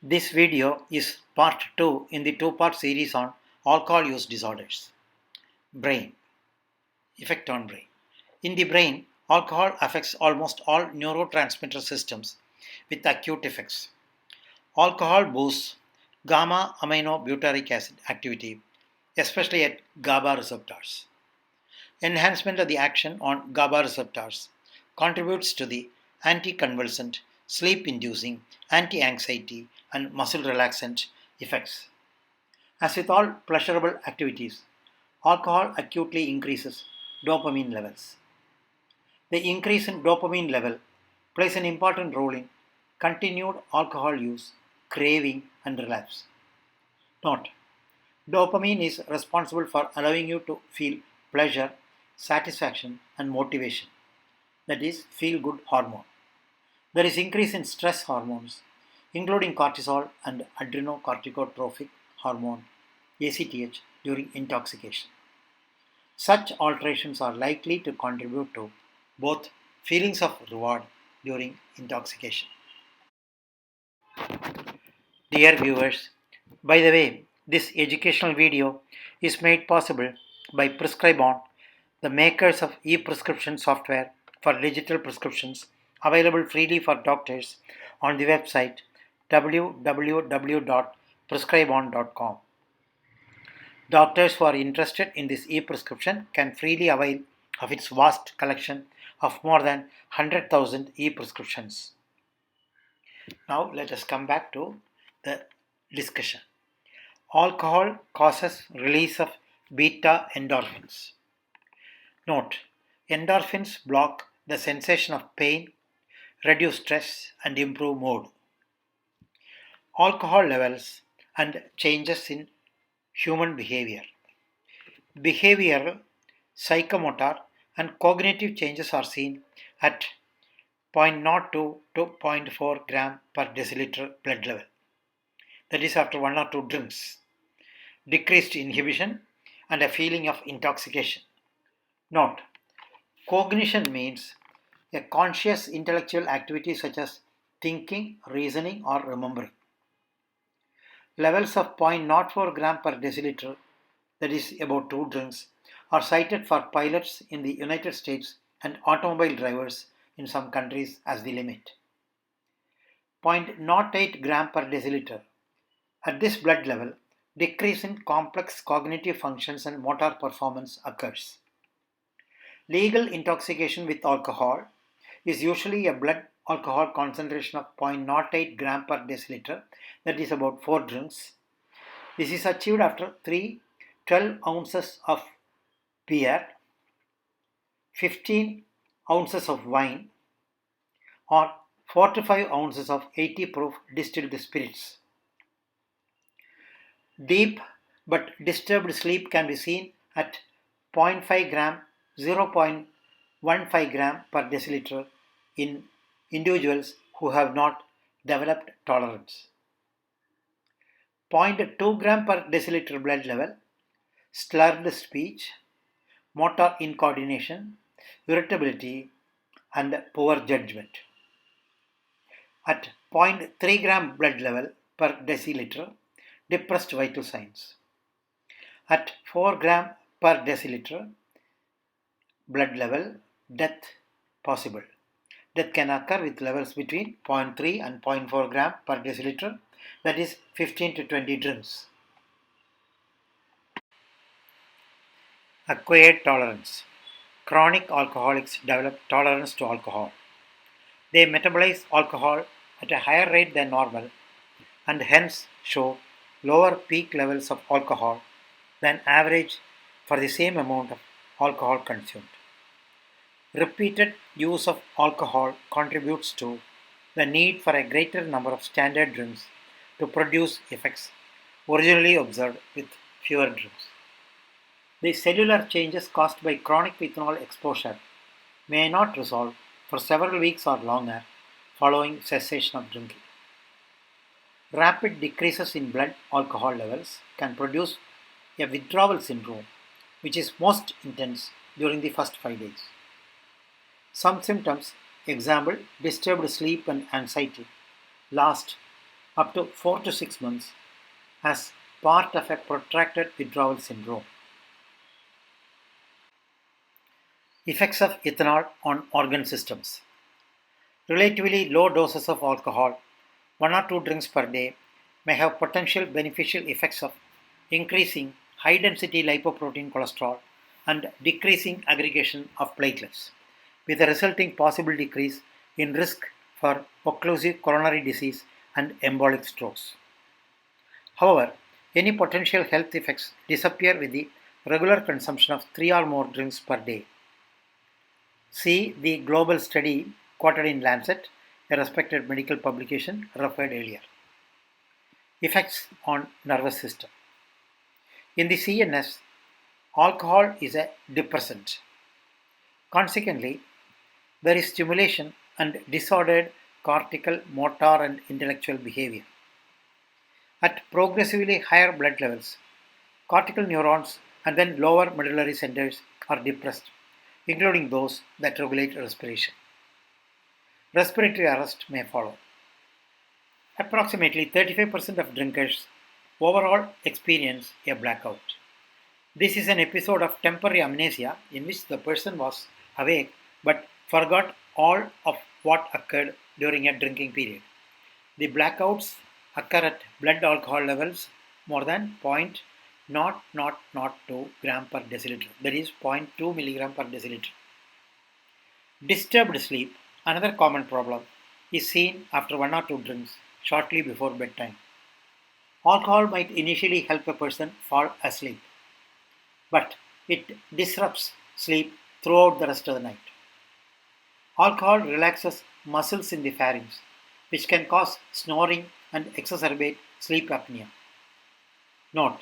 This video is part 2 in the two-part series on alcohol use disorders. Brain. Effect on brain. In the brain, alcohol affects almost all neurotransmitter systems with acute effects. Alcohol boosts gamma aminobutyric acid activity, especially at GABA receptors. Enhancement of the action on GABA receptors contributes to the anticonvulsant, sleep-inducing, anti-anxiety, and muscle relaxant effects. As with all pleasurable activities, alcohol acutely increases dopamine levels. The increase in dopamine level plays an important role in continued alcohol use, craving, and relapse. Note: dopamine is responsible for allowing you to feel pleasure, satisfaction, and motivation. That is, feel good hormone. There is increase in stress hormones, including cortisol and adrenocorticotropic hormone ACTH during intoxication. Such alterations are likely to contribute to both feelings of reward during intoxication. Dear viewers, by the way, this educational video is made possible by Prescribon, the makers of e-prescription software for digital prescriptions available freely for doctors on the website www.prescribon.com. Doctors who are interested in this e-prescription can freely avail of its vast collection of more than 100,000 e-prescriptions. Now let us come back to the discussion. Alcohol causes release of beta endorphins. Note: endorphins block the sensation of pain, reduce stress, and improve mood. Alcohol levels and changes in human behavior. Behavioral, psychomotor, and cognitive changes are seen at 0.02 to 0.4 gram per deciliter blood level. That is after 1 or 2 drinks. Decreased inhibition and a feeling of intoxication. Note: cognition means a conscious intellectual activity such as thinking, reasoning, or remembering. Levels of 0.04 gram per deciliter, that is about 2 drinks, are cited for pilots in the United States and automobile drivers in some countries as the limit. 0.08 gram per deciliter. At this blood level, decrease in complex cognitive functions and motor performance occurs. Legal intoxication with alcohol is usually a blood alcohol concentration of 0.08 gram per deciliter, that is about 4 drinks. This is achieved after 12 ounces of beer, 15 ounces of wine, or 4 to 5 ounces of 80 proof distilled spirits. Deep but disturbed sleep can be seen at 0.5 gram, 0.15 gram per deciliter in individuals who have not developed tolerance. 0.2 gram per deciliter blood level, slurred speech, motor incoordination, irritability, and poor judgment. At 0.3 gram blood level per deciliter, depressed vital signs. At 4 gram per deciliter blood level, death possible. Death can occur with levels between 0.3 and 0.4 gram per deciliter, that is 15 to 20 drinks. Acquired tolerance. Chronic alcoholics develop tolerance to alcohol. They metabolize alcohol at a higher rate than normal and hence show lower peak levels of alcohol than average for the same amount of alcohol consumed. Repeated use of alcohol contributes to the need for a greater number of standard drinks to produce effects originally observed with fewer drinks. The cellular changes caused by chronic ethanol exposure may not resolve for several weeks or longer following cessation of drinking. Rapid decreases in blood alcohol levels can produce a withdrawal syndrome, which is most intense during the first 5 days. Some symptoms, example disturbed sleep and anxiety, last up to 4 to 6 months as part of a protracted withdrawal syndrome. Effects of ethanol on organ systems. Relatively low doses of alcohol, 1 or 2 drinks per day, may have potential beneficial effects of increasing high density lipoprotein cholesterol and decreasing aggregation of platelets, with a resulting possible decrease in risk for occlusive coronary disease and embolic strokes. However, any potential health effects disappear with the regular consumption of 3 or more drinks per day. See the global study quoted in Lancet, a respected medical publication referred earlier. Effects on nervous system. In the CNS, alcohol is a depressant. Consequently, there is stimulation and disordered cortical, motor, and intellectual behavior. At progressively higher blood levels, cortical neurons and then lower medullary centers are depressed, including those that regulate respiration. Respiratory arrest may follow. Approximately 35% of drinkers overall experience a blackout. This is an episode of temporary amnesia in which the person was awake but forgot all of what occurred during a drinking period. The blackouts occur at blood alcohol levels more than 0.0002 gram per deciliter, that is 0.2 milligram per deciliter. Disturbed sleep, another common problem, is seen after 1 or 2 drinks shortly before bedtime. Alcohol might initially help a person fall asleep, but it disrupts sleep throughout the rest of the night. Alcohol relaxes muscles in the pharynx, which can cause snoring and exacerbate sleep apnea. Note,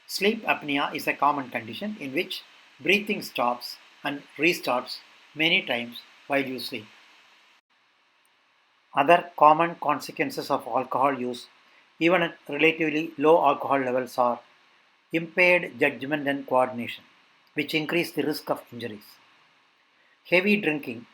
sleep apnea is a common condition in which breathing stops and restarts many times while you sleep. Other common consequences of alcohol use, even at relatively low alcohol levels, are impaired judgment and coordination, which increase the risk of injuries. Heavy drinking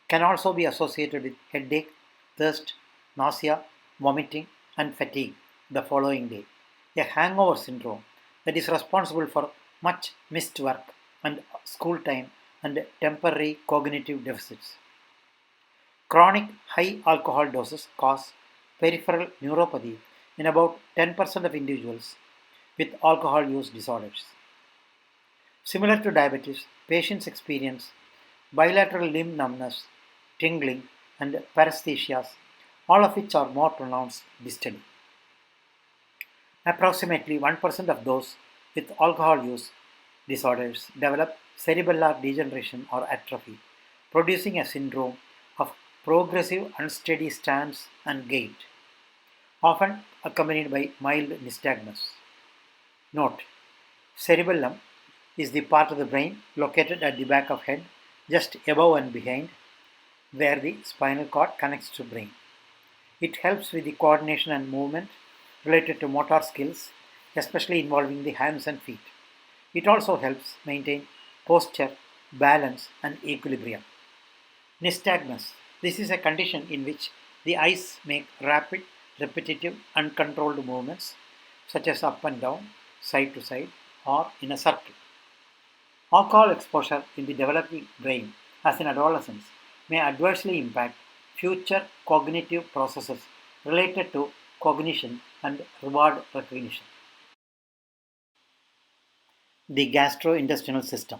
can also be associated with headache, thirst, nausea, vomiting, and fatigue the following day, a hangover syndrome that is responsible for much missed work and school time and temporary cognitive deficits. Chronic high alcohol doses cause peripheral neuropathy in about 10% of individuals with alcohol use disorders. Similar to diabetes, patients experience bilateral limb numbness, tingling, and paresthesias, all of which are more pronounced distally. Approximately 1% of those with alcohol use disorders develop cerebellar degeneration or atrophy, producing a syndrome of progressive unsteady stance and gait, often accompanied by mild nystagmus. Note, cerebellum is the part of the brain located at the back of head, just above and behind, where the spinal cord connects to brain. It helps with the coordination and movement related to motor skills, especially involving the hands and feet. It also helps maintain posture, balance, and equilibrium. Nystagmus. This is a condition in which the eyes make rapid, repetitive, uncontrolled movements, such as up and down, side to side, or in a circle. Alcohol exposure in the developing brain, as in adolescence, may adversely impact future cognitive processes related to cognition and reward recognition. The gastrointestinal system,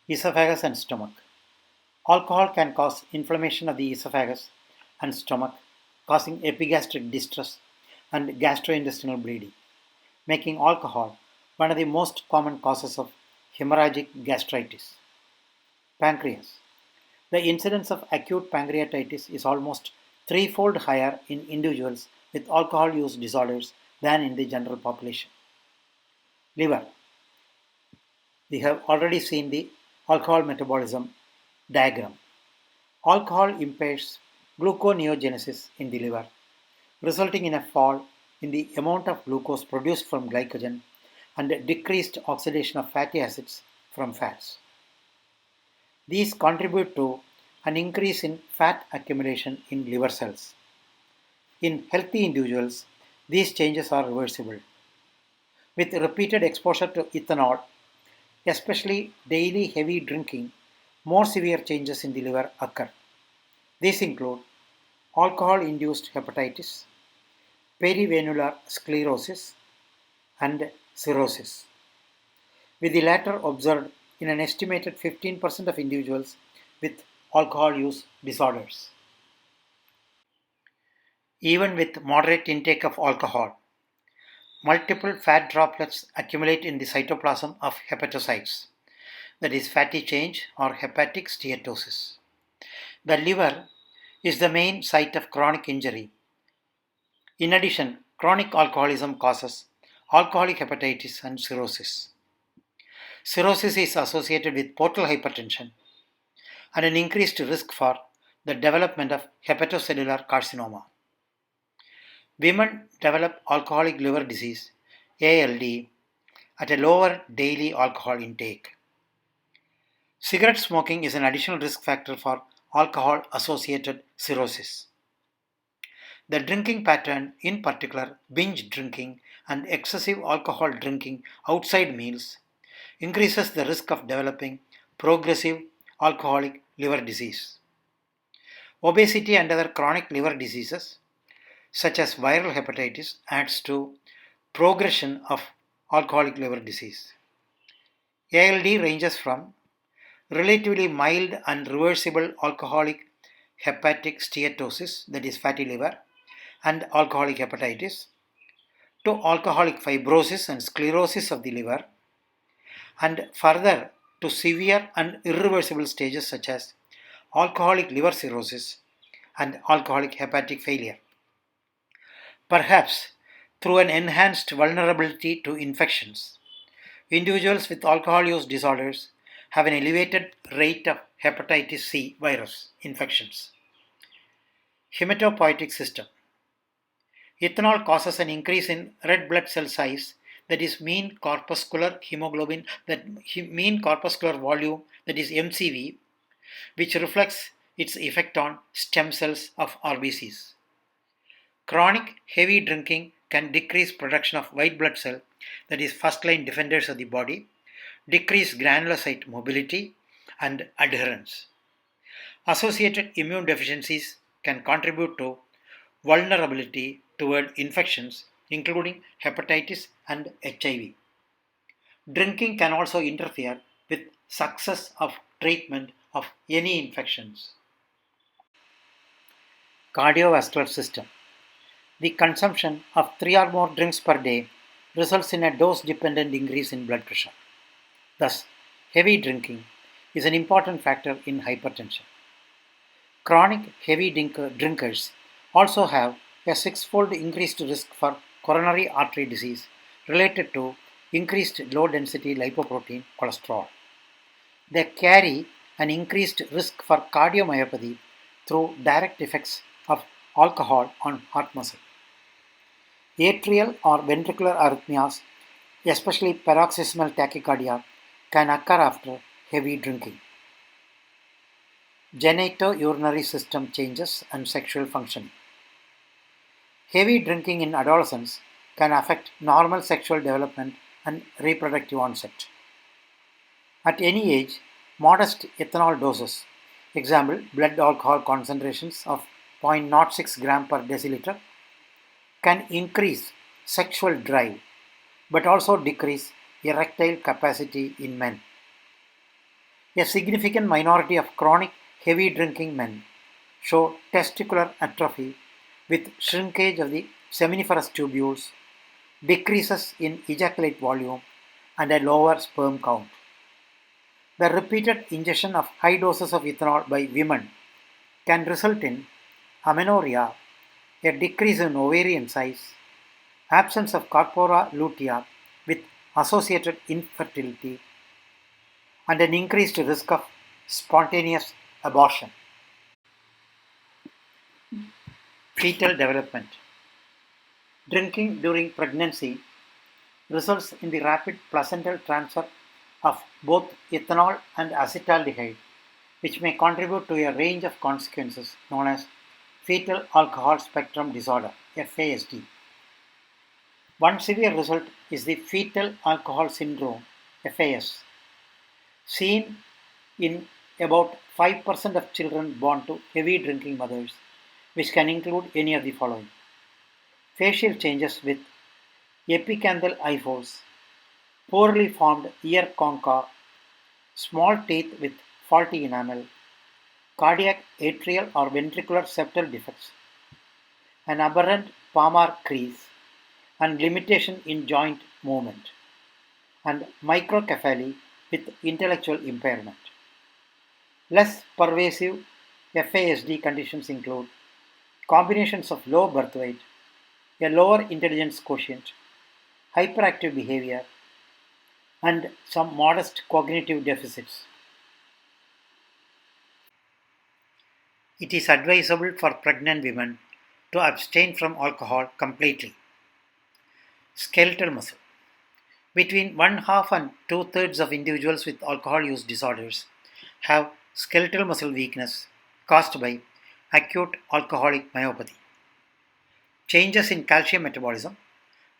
esophagus and stomach. Alcohol can cause inflammation of the esophagus and stomach, causing epigastric distress and gastrointestinal bleeding, making alcohol one of the most common causes of hemorrhagic gastritis. Pancreas. The incidence of acute pancreatitis is almost threefold higher in individuals with alcohol use disorders than in the general population. Liver. We have already seen the alcohol metabolism diagram. Alcohol impairs gluconeogenesis in the liver, resulting in a fall in the amount of glucose produced from glycogen and decreased oxidation of fatty acids from fats. These contribute to an increase in fat accumulation in liver cells. In healthy individuals, these changes are reversible. With repeated exposure to ethanol, especially daily heavy drinking, more severe changes in the liver occur. These include alcohol induced hepatitis, perivenular sclerosis, and cirrhosis, with the latter observed in an estimated 15% of individuals with alcohol use disorders. Even with moderate intake of alcohol, multiple fat droplets accumulate in the cytoplasm of hepatocytes, that is, fatty change or hepatic steatosis. The liver is the main site of chronic injury. In addition, chronic alcoholism causes alcoholic hepatitis and cirrhosis. Cirrhosis is associated with portal hypertension and an increased risk for the development of hepatocellular carcinoma. Women develop alcoholic liver disease (ALD) at a lower daily alcohol intake. Cigarette smoking is an additional risk factor for alcohol associated cirrhosis. The drinking pattern, in particular binge drinking and excessive alcohol drinking outside meals, increases the risk of developing progressive alcoholic liver disease. Obesity and other chronic liver diseases, such as viral hepatitis, adds to progression of alcoholic liver disease. ALD ranges from relatively mild and reversible alcoholic hepatic steatosis, that is fatty liver, and alcoholic hepatitis, to alcoholic fibrosis and sclerosis of the liver, and further to severe and irreversible stages such as alcoholic liver cirrhosis and alcoholic hepatic failure. Perhaps through an enhanced vulnerability to infections, individuals with alcohol use disorders have an elevated rate of hepatitis C virus infections. Hematopoietic system. Ethanol causes an increase in red blood cell size, that is mean corpuscular hemoglobin, that mean corpuscular volume, that is MCV, which reflects its effect on stem cells of RBCs. Chronic heavy drinking can decrease production of white blood cell, that is first line defenders of the body, decrease granulocyte mobility and adherence. Associated immune deficiencies can contribute to vulnerability toward infections, including hepatitis and HIV. Drinking can also interfere with success of treatment of any infections. Cardiovascular system. The consumption of 3 or more drinks per day results in a dose-dependent increase in blood pressure. Thus, heavy drinking is an important factor in hypertension. Chronic heavy drinkers also have a six-fold increased risk for coronary artery disease related to increased low-density lipoprotein cholesterol. They carry an increased risk for cardiomyopathy through direct effects of alcohol on heart muscle. Atrial or ventricular arrhythmias, especially paroxysmal tachycardia, can occur after heavy drinking. Genitourinary system changes and sexual functioning. Heavy drinking in adolescents can affect normal sexual development and reproductive onset. At any age, modest ethanol doses, example blood alcohol concentrations of 0.06 gram per deciliter, can increase sexual drive but also decrease erectile capacity in men. A significant minority of chronic heavy drinking men show testicular atrophy with shrinkage of the seminiferous tubules, decreases in ejaculate volume, and a lower sperm count. The repeated ingestion of high doses of ethanol by women can result in amenorrhea, a decrease in ovarian size, absence of corpora lutea with associated infertility, and an increased risk of spontaneous abortion. Fetal development. Drinking during pregnancy results in the rapid placental transfer of both ethanol and acetaldehyde, which may contribute to a range of consequences known as fetal alcohol spectrum disorder (FASD). One severe result is the fetal alcohol syndrome (FAS), seen in about 5% of children born to heavy drinking mothers, which can include any of the following: facial changes with epicanthal eye folds, poorly formed ear concha, small teeth with faulty enamel, cardiac atrial or ventricular septal defects, an aberrant palmar crease, and limitation in joint movement, and microcephaly with intellectual impairment. Less pervasive FASD conditions include combinations of low birth weight, a lower intelligence quotient, hyperactive behavior, and some modest cognitive deficits. It is advisable for pregnant women to abstain from alcohol completely. Skeletal muscle. Between one half and two-thirds of individuals with alcohol use disorders have skeletal muscle weakness caused by acute alcoholic myopathy. Changes in calcium metabolism,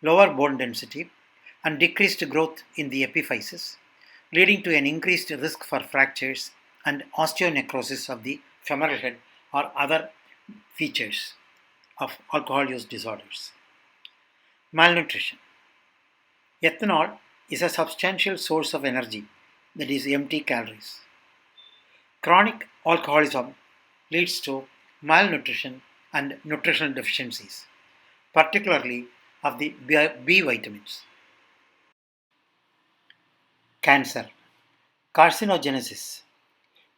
lower bone density, and decreased growth in the epiphysis, leading to an increased risk for fractures and osteonecrosis of the femoral head or other features of alcohol use disorders. Malnutrition. Ethanol is a substantial source of energy, that is, empty calories. Chronic alcoholism leads to malnutrition and nutritional deficiencies, particularly of the B vitamins. Cancer. Carcinogenesis.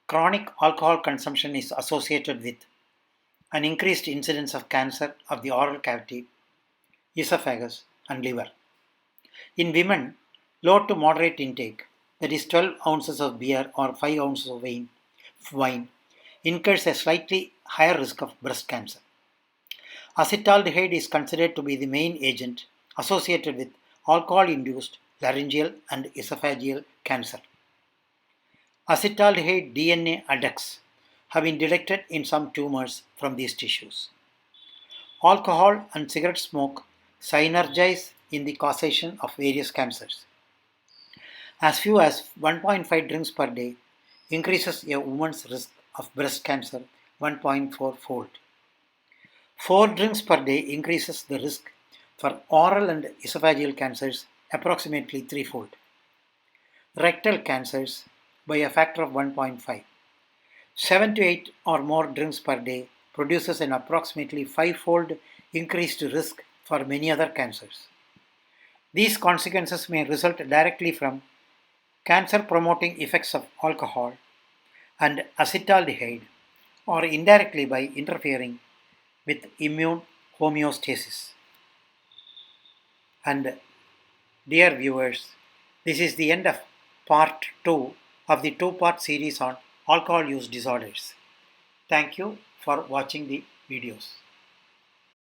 Chronic alcohol consumption is associated with an increased incidence of cancer of the oral cavity, esophagus, and liver. In women, low to moderate intake, that is 12 ounces of beer or 5 ounces of wine, incurs a slightly higher risk of breast cancer. Acetaldehyde is considered to be the main agent associated with alcohol-induced laryngeal and esophageal cancer. Acetaldehyde DNA adducts have been detected in some tumors from these tissues. Alcohol and cigarette smoke synergize in the causation of various cancers. As few as 1.5 drinks per day increases a woman's risk of breast cancer 1.4-fold. 4 drinks per day increases the risk for oral and esophageal cancers approximately 3-fold. Rectal cancers by a factor of 1.5. 7 to 8 or more drinks per day produces an approximately 5-fold increased risk for many other cancers. These consequences may result directly from cancer-promoting effects of alcohol and acetaldehyde, or indirectly by interfering with immune homeostasis. And dear viewers, this is the end of part 2 of the 2-part series on alcohol use disorders. Thank you for watching the videos.